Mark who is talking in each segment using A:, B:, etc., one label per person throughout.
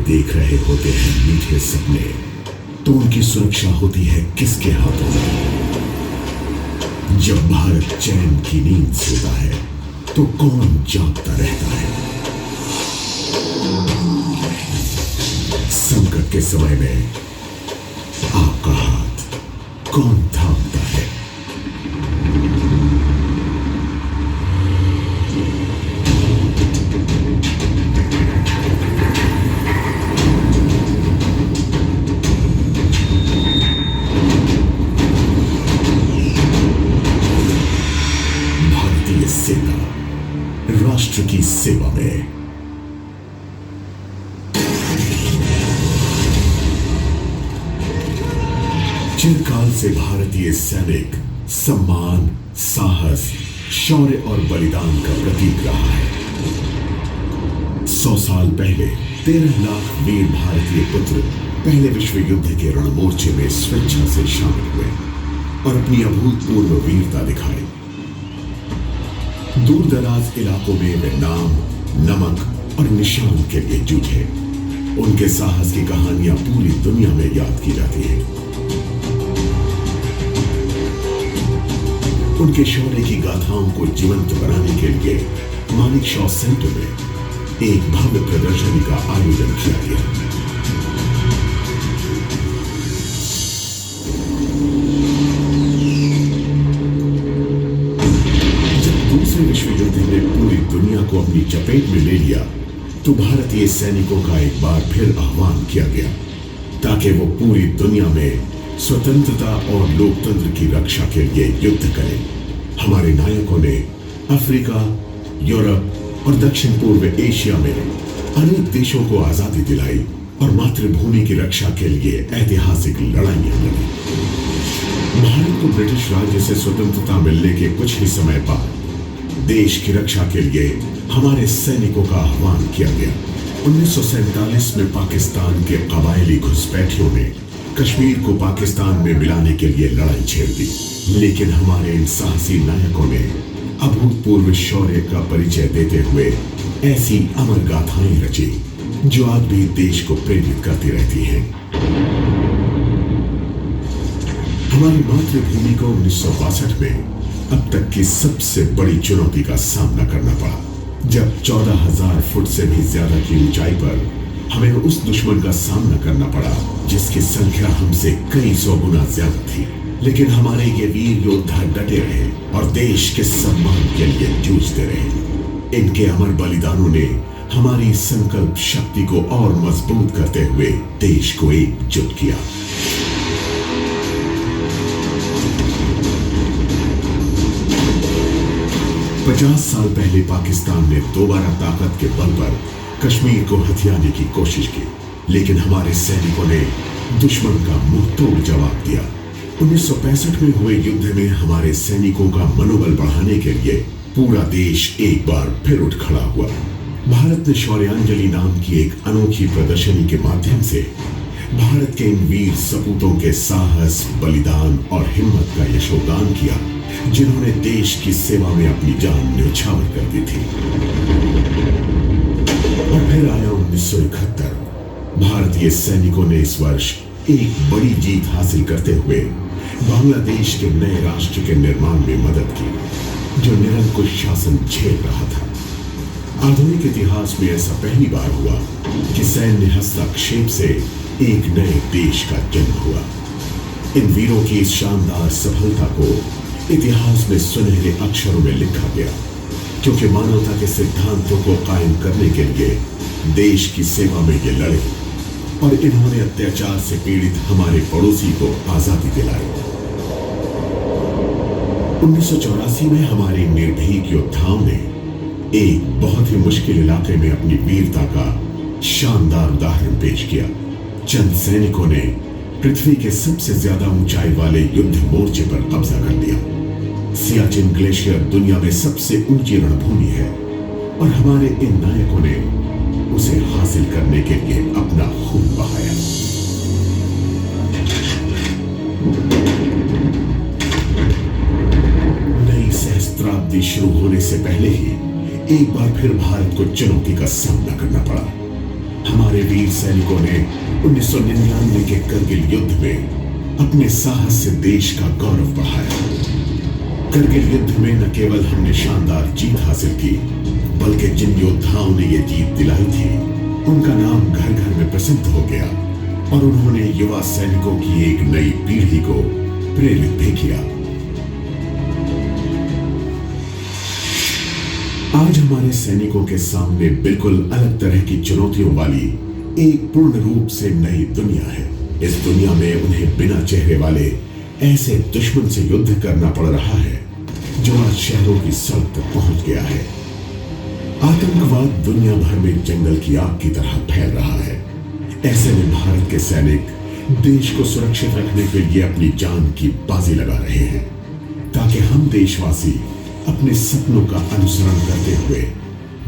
A: देख रहे होते हैं मीठे सपने, तो उनकी सुरक्षा होती है किसके हाथों में? जब भारत चैन की नींद सोता है तो कौन जागता रहता है? संकट के समय में आपका हाथ कौन थामता है? भारतीय सेना राष्ट्र की सेवा में। चिरकाल से भारतीय सैनिक सम्मान, साहस, शौर्य और बलिदान का प्रतीक रहा है। 100 साल पहले 13 लाख वीर भारतीय पुत्र पहले विश्व युद्ध के रणमोर्चे में स्वेच्छा से शामिल हुए और अपनी अभूतपूर्व वीरता दिखाई। दूर दराज इलाकों में वे नाम, नमक और निशान के लिए जूझे। उनके साहस की कहानियां पूरी दुनिया में याद की जाती हैं। उनके शौर्य की गाथाओं को जीवंत बनाने के लिए मानेकशॉ सेंटर में एक भव्य प्रदर्शनी का आयोजन किया गया। जब दूसरे विश्व युद्ध ने पूरी दुनिया को अपनी चपेट में ले लिया, तो भारतीय सैनिकों का एक बार फिर आह्वान किया गया ताकि वो पूरी दुनिया में स्वतंत्रता और लोकतंत्र की रक्षा के लिए युद्ध करें। हमारे नायकों ने अफ्रीका, यूरोप और दक्षिण पूर्व एशिया में अनेक देशों को आजादी दिलाई और मातृभूमि की रक्षा के लिए ऐतिहासिक लड़ाइयां लड़ी। भारत को ब्रिटिश राज्य से स्वतंत्रता मिलने के कुछ ही समय बाद देश की रक्षा के लिए हमारे सैनिकों का आह्वान किया गया। 1947 में पाकिस्तान के कबायली घुसपैठियों ने कश्मीर को पाकिस्तान में मिलाने के लिए लड़ाई छेड़ दी, लेकिन हमारे इन साहसी नायकों ने अभूतपूर्व शौर्य का परिचय देते हुए ऐसी अमर गाथाएं रची जो आज भी देश को प्रेरित करती रहती हैं। हमारी मातृभूमि को 1962 में अब तक की सबसे बड़ी चुनौती का सामना करना पड़ा, जब 14,000 फुट से भी ज्यादा की ऊंचाई पर हमें उस दुश्मन का सामना करना पड़ा जिसकी संख्या हमसे कई सौ गुना ज्यादा थी। लेकिन हमारे ये वीर योद्धा डटे रहे और देश के सम्मान के लिए जूझते रहे। इनके अमर बलिदानों ने हमारी संकल्प शक्ति को और मजबूत करते हुए देश को एकजुट किया। पचास साल पहले पाकिस्तान ने दोबारा ताकत के बल पर कश्मीर को हथियाने की कोशिश की, लेकिन हमारे सैनिकों ने दुश्मन का मुंह तोड़ जवाब दिया। 1965 में हुए युद्ध में हमारे सैनिकों का मनोबल बढ़ाने के लिए पूरा देश एक बार फिर उठ खड़ा हुआ। भारत ने शौर्यांजलि नाम की एक अनोखी प्रदर्शनी के माध्यम से भारत के इन वीर सपूतों के साहस, बलिदान और हिम्मत का यशोगान किया, जिन्होंने देश की सेवा में अपनी जान न्यौछावर कर दी थी। और फिर आया 1971। भारतीय सैनिकों ने इस वर्ष एक बड़ी जीत हासिल करते हुए बांग्लादेश के नए राष्ट्र के निर्माण में मदद की, जो निरंकुश शासन झेल रहा था। आधुनिक इतिहास में ऐसा पहली बार हुआ कि सैन्य हस्तक्षेप से एक नए देश का जन्म हुआ। इन वीरों की इस शानदार सफलता को इतिहास में सुनहरे अक्षरों में लिखा गया, क्योंकि मानवता के सिद्धांतों को कायम करने के लिए देश की सेवा में ये लड़े और इन्होंने अत्याचार से पीड़ित हमारे पड़ोसी को आजादी दिलाई। 1984 में हमारे निर्भीक योद्धाओं ने एक बहुत ही मुश्किल इलाके में अपनी वीरता का शानदार उदाहरण पेश किया। चंद सैनिकों ने पृथ्वी के सबसे ज्यादा ऊंचाई वाले युद्ध मोर्चे पर कब्जा कर लिया। सियाचिन ग्लेशियर दुनिया में सबसे ऊंची रणभूमि है और हमारे इन नायकों ने उसे हासिल करने के लिए अपना खून बहाया। नई सहस्त्राब्दी शुरू होने से पहले ही एक बार फिर भारत को चुनौती का सामना करना पड़ा। हमारे वीर सैनिकों ने 1999 के करगिल युद्ध में अपने साहस से देश का गौरव बढ़ाया। करगिल युद्ध में न केवल हमने शानदार जीत हासिल की, बल्कि जिन योद्धाओं ने यह जीत दिलाई थी, उनका नाम घर घर में प्रसिद्ध हो गया और उन्होंने युवा सैनिकों की एक नई पीढ़ी को प्रेरित भी किया। आज हमारे सैनिकों के सामने बिल्कुल अलग तरह की चुनौतियों वाली एक पूर्ण रूप से नई दुनिया है। इस दुनिया में उन्हें बिना चेहरे वाले ऐसे दुश्मन से युद्ध करना पड़ रहा है जो आज शहरों की सड़क तक पहुंच गया है। आतंकवाद दुनिया भर में जंगल की आग की तरह फैल रहा है। ऐसे में भारत के सैनिक देश को सुरक्षित रखने के लिए अपनी जान की बाजी लगा रहे हैं, ताकि हम देशवासी अपने सपनों का अनुसरण करते हुए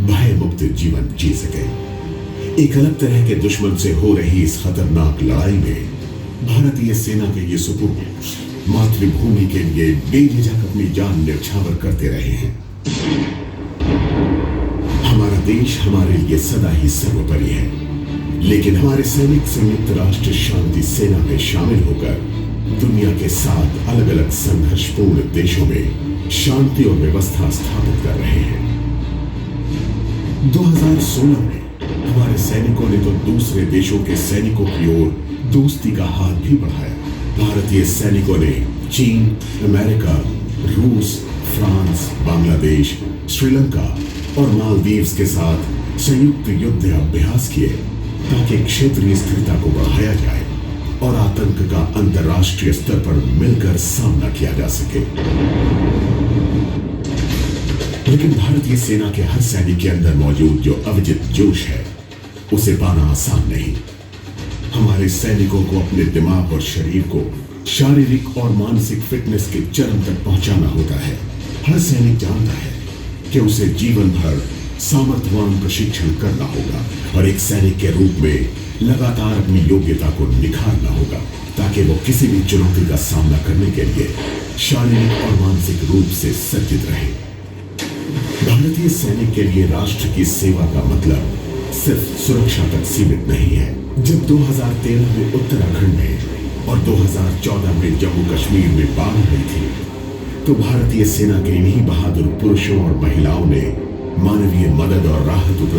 A: भय मुक्त जीवन जी सके। एक अलग तरह के दुश्मन से हो रही इस खतरनाक लड़ाई में भारतीय सेना के ये सुपुत्र मातृभूमि के लिए बेझिझक अपनी जान न्यौछावर करते रहे हैं। हमारा देश हमारे लिए सदा ही सर्वोपरि है, लेकिन हमारे सैनिक संयुक्त राष्ट्र शांति सेना में शामिल होकर दुनिया के 7 अलग अलग संघर्षपूर्ण देशों में शांति और व्यवस्था स्थापित कर रहे हैं। 2016 में हमारे सैनिकों ने तो दूसरे देशों के सैनिकों की ओर दोस्ती का हाथ भी बढ़ाया। भारतीय सैनिकों ने चीन, अमेरिका, रूस, फ्रांस, बांग्लादेश, श्रीलंका और मालदीव्स के साथ संयुक्त युद्ध अभ्यास किए, ताकि क्षेत्रीय स्थिरता को बढ़ाया जाए और आतंक का अंतर्राष्ट्रीय स्तर पर मिलकर सामना किया जा सके। लेकिन भारतीय सेना के हर सैनिक के अंदर मौजूद जो अविजित जोश है, उसे पाना आसान नहीं। हमारे सैनिकों को अपने दिमाग और शरीर को शारीरिक और मानसिक फिटनेस के चरम तक पहुंचाना होता है। हर सैनिक जानता है कि उसे जीवन भर सामर्थ्यवान प्रशिक्षण करना होगा और एक सैनिक के रूप में लगातार अपनी योग्यता को निखारना होगा, ताकि वो किसी भी चुनौती का सामना करने के लिए शारीरिक और मानसिक रूप से सज्जित रहे। भारतीय सैनिक के लिए राष्ट्र की सेवा का मतलब सिर्फ सुरक्षा तक सीमित नहीं है। जब 2013 में उत्तराखंड में और 2014 में जम्मू कश्मीर में बाढ़ हुई थी, तो भारतीय सेना के इन्हीं बहादुर पुरुषों और महिलाओं ने मानवीय मदद और राहत उपलब्ध